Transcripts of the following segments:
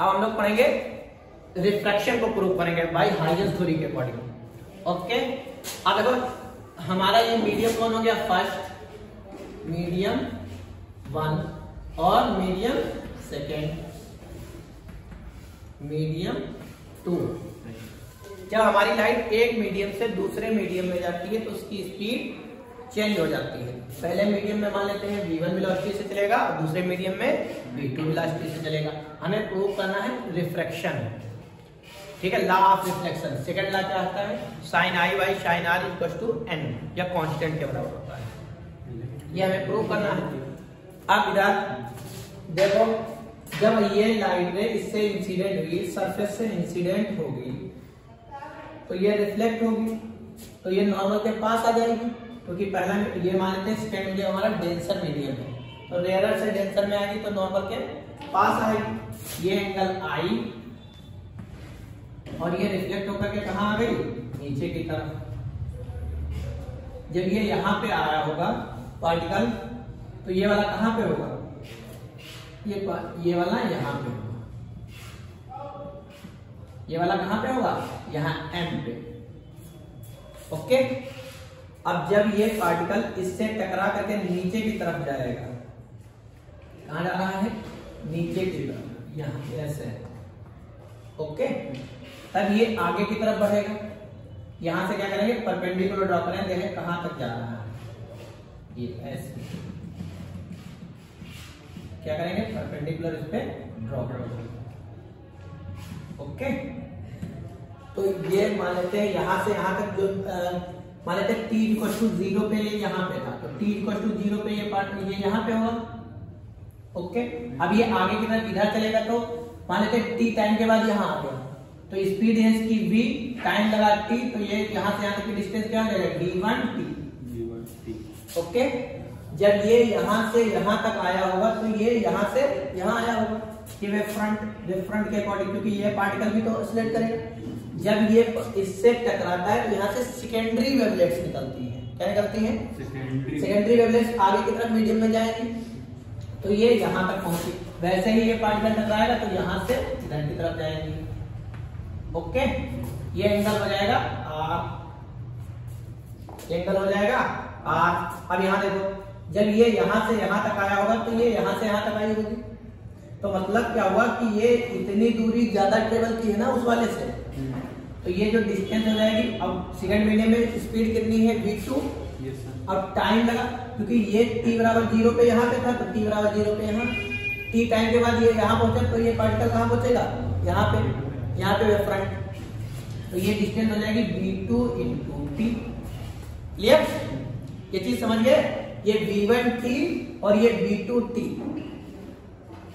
अब हम लोग पढ़ेंगे रिफ्रैक्शन को प्रूव करेंगे बाय हाइजेंस थ्योरी के अकॉर्डिंग। ओके, अब देखो हमारा ये मीडियम कौन हो गया, फर्स्ट, मीडियम 1 और मीडियम सेकेंड, मीडियम 2। जब हमारी लाइट एक मीडियम से दूसरे मीडियम में जाती है तो उसकी स्पीड चेंज हो जाती है। पहले मीडियम में मान लेते हैं v1 वेलोसिटी से चलेगा और दूसरे मीडियम में v2 वेलोसिटी से चलेगा। हमें प्रूव करना है रिफ्रैक्शन, ठीक है, law of reflection. Second law क्या होता है, sine i by sine r equal to n, या कांस्टेंट के बराबर होता है। ये हमें प्रूव करना है। अब इधर देखो, जब ये लाइट रे इससे इंसिडेंट हुई, सरफेस से इंसिडेंट होगी तो ये रिफ्लेक्ट होगी, तो ये नॉर्मल के पास आ जाएगी, क्योंकि पहला ये मान लेते हैं सेकंड मीडियम हमारा डेंसर मीडियम है, तो रेयर से डेंसर में आएगी तो नॉर्मल के पास आएगी। ये एंगल आई और ये रिफ्लेक्ट होकर के कहां आ गई, नीचे की तरफ। जब ये यहां पे आया होगा पार्टिकल, तो ये वाला कहां पे होगा, ये वाला यहां पे होगा, ये वाला कहां पे होगा, यहां M पे। ओके, अब जब ये पार्टिकल इससे टकरा करके नीचे की तरफ जाएगा, कहां जा रहा है, नीचे की तरफ, यहां ऐसे। ओके, तब ये आगे की तरफ बढ़ेगा। यहां से क्या करेंगे, परपेंडिकुलर ड्रॉ करें, देखें कहां तक जा रहा है, ये ऐसे क्या करेंगे, परपेंडिकुलर इस पे ड्रॉ करेंगे। ओके, तो ये मान लेते हैं यहां से यहां तक, जो मान लेते हैं t इक्वल टू 0 पे ये यहां पे था, तो t इक्वल टू 0 पे ये पार्ट ये यहां पे होगा। ओके, अब ये आगे की तरफ इधर चलेगा, तो मान लेते हैं t टाइम के बाद यहां आ गया, तो स्पीड है इसकी v, टाइम लगा t, तो ये यहां से यहां तक की डिस्टेंस क्या हो जाएगा, d1t। ओके, जब ये यहां से यहां तक आया होगा तो ये यहां से यहां आया होगा, ये वेव फ्रंट के अकॉर्डिंग, क्योंकि ये पार्टिकल भी तो ऑसिलेट करेगा। जब ये इससे टकराता है तो यहाँ से सेकेंडरी वेवलेट्स निकलती हैं। क्या निकलती हैं, सेकेंडरी वेवलेट्स आगे की तरफ मीडियम में जाएंगी, तो ये यहाँ तक पहुंची। वैसे ही ये पार्टिकल टकराएगा तो यहाँ से इधर की तरफ जाएंगी। ओके, ये एंगल हो जाएगा R, एंगल हो जाएगा R। अब यहाँ देखो, जब ये यहाँ से यहाँ तक आया होगा तो ये यहाँ से यहाँ तक आई होगी, तो मतलब क्या हुआ कि ये इतनी दूरी ज्यादा ट्रेवल की है ना उस वाले से, तो ये जो डिस्टेंस हो जाएगी। अब सेकंड मीडियम में स्पीड कितनी है, v2। अब टाइम लगा, क्योंकि ये t बराबर 0 पे यहाँ पे था, तो t बराबर 0 पे यहाँ, t टाइम के बाद ये यहाँ पहुंचा, तो ये पार्टिकल कहाँ पहुंचेगा, यहाँ पे वेव फ्रंट, तो ये डिस्टेंस हो जाएगी v2 into t। क्लियर, ये चीज समझ गए, ये v1t और ये v2t।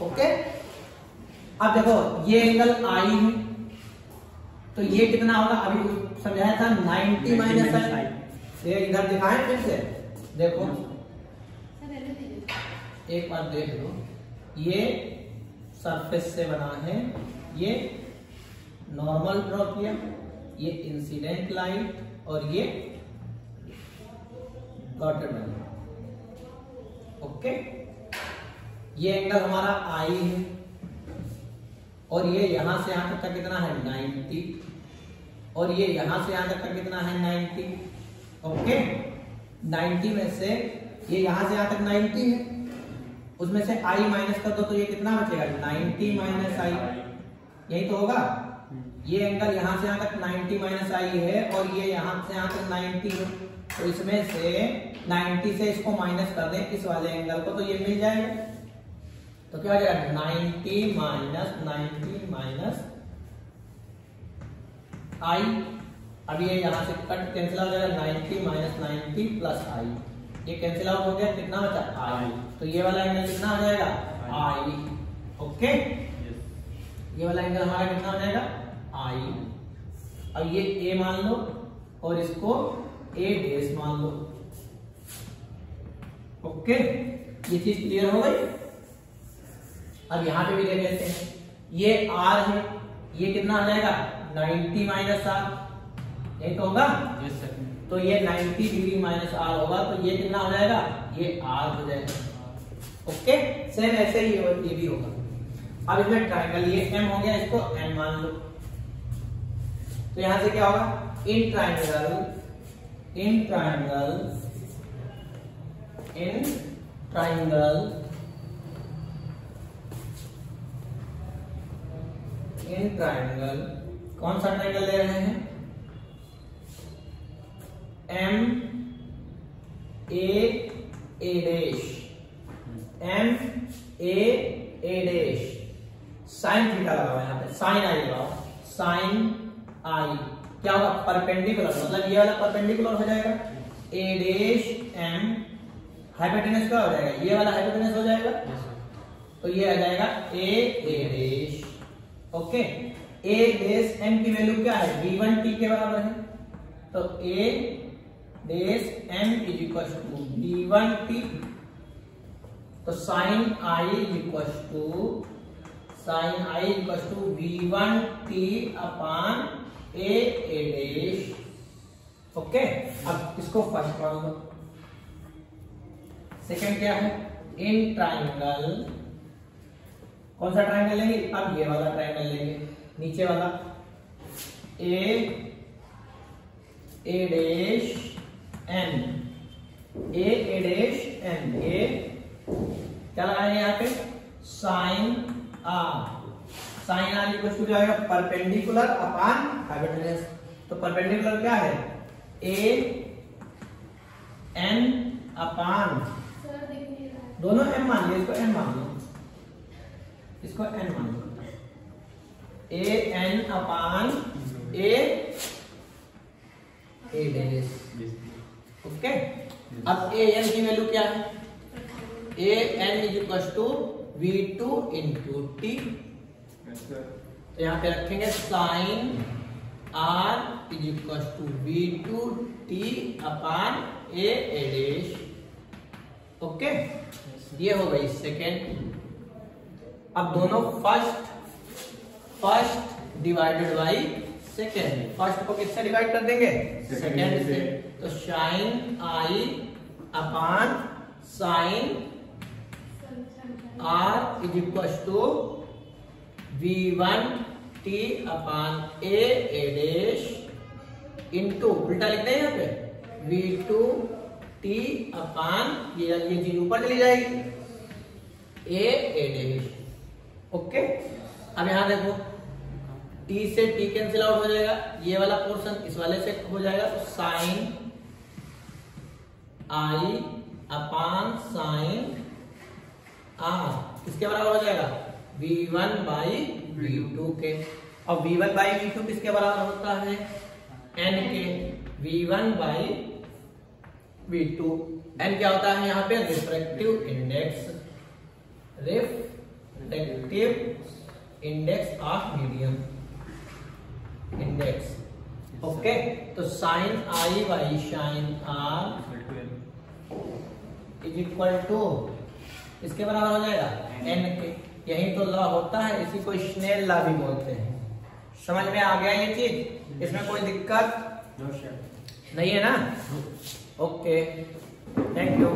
ओके, अब देखो ये एंगल I है, तो ये कितना होगा, अभी समझाया था 90 माइनस आई। ये इधर दिखाएं फिर से, देखो एक बार देख लो, ये सरफेस से बना है, ये नॉर्मल ड्रॉ किया, ये इंसिडेंट लाइट और ये डॉटेड लाइन। ओके, ये एंगल हमारा I है और ये यहां से यहां तक का कितना है 90, और ये यहां से यहां तक का कितना है 90। ओके, 90 में से ये यहां से यहां तक 90 है, उसमें से I माइनस कर दो तो ये कितना बचेगा, 90 माइनस I, यही तो होगा। ये एंगल यहां से यहां तक 90 माइनस I है और ये यहां से यहां तक 90 है, तो इसमें से 90 से इसको माइनस कर दें इस वाले एंगल को, तो ये मिल जाएगा। तो क्या हो जाएगा, 90 माइनस I। अब ये यहां से कट कैंसिल हो जाएगा, 90 माइनस 90 प्लस I, ये कैंसिल आउट हो गया, कितना बचा I, तो ये वाला एंगल कितना हो जाएगा I। ओके, ये वाला एंगल हमारा कितना हो जाएगा I। अब ये A मान लो और इसको A डेश मान लो। ओके, ये चीज क्लियर हो गई। अब यहां पे भी देख लेते हैं, ये R है, ये कितना आ जाएगा 90 माइनस R, यही तो होगा। तो ये 90 डिग्री माइनस R होगा, तो ये कितना हो जाएगा, ये R हो जाएगा। ओके, सेम ऐसे ही ये भी होगा। अब इसमें ट्राइंगल ये m हो गया, इसको n मान लो। तो यहां से क्या होगा, इन ट्राइंगल कौन सा ट्राइंगल ले रहे हैं, M A A dash, sine theta लगाओ, यहाँ पे साइन आई लगाओ, साइन आई क्या होगा, परपेंडिकुलर, मतलब ये वाला परपेंडिकुलर हो जाएगा, A डैश M, हाइपोटेनस क्या हो जाएगा, ये वाला हाइपोटेनस हो जाएगा, तो ये आ जाएगा A dash. Okay, A dash M की वैल्यू क्या है, V1T के बराबर है, तो A dash M is equal to V1T, तो sine i is equal to V1T upon A dash. Okay, अब इसको फर्स्ट मान लो। सेकंड क्या है, इन ट्राइंगल, कौन सा ट्राइंगल लेंगे, अब ये वाला ट्राइंगल लेंगे, नीचे वाला A dash N, A dash N, A क्या लगाएंगे यहाँ पे, साइन आर इक्वल टू क्या आएगा, परपेंडिकुलर अपॉन हाइपोटेनस, तो परपेंडिकुलर क्या है, A N अपॉन, दोनों M मान लो, इसको N मान लो, इसको N मान लो, A N upon A dash. Okay, अब A N की वैल्यू क्या है, A N is equal to V2 into T, तो यहाँ पे रखेंगे sine R is equal to V2T upon A dash. Okay, ये हो गई सेकेंड। अब दोनों first divided by second, first को किससे डिवाइड कर देंगे, सेकेंड से, तो sine i upon sine R is equal to V1T upon A dash into, उल्टा लिखते हैं यहाँ पे, V2T अपॉन, ये चीज ऊपर चली जाएगी, A डैश। ओके, अब यहां देखो, T से T कैंसिल आउट हो जाएगा, ये वाला पोर्शन इस वाले से हो जाएगा, तो sine I upon sine R किसके बराबर हो जाएगा, V1 बाई V2 के, और V1 बाई V2 किसके बराबर होता है, N के, V1 बाई V2, N क्या होता है यहाँ पे, refractive index of medium index. Okay, तो sine I by sine R is equal to इसके बराबर हो जाएगा N के, यही तो लॉ होता है, इसी को स्नेल लॉ भी बोलते हैं। समझ में आ गया ये चीज, इसमें कोई दिक्कत नहीं है ना। Okay, thank you.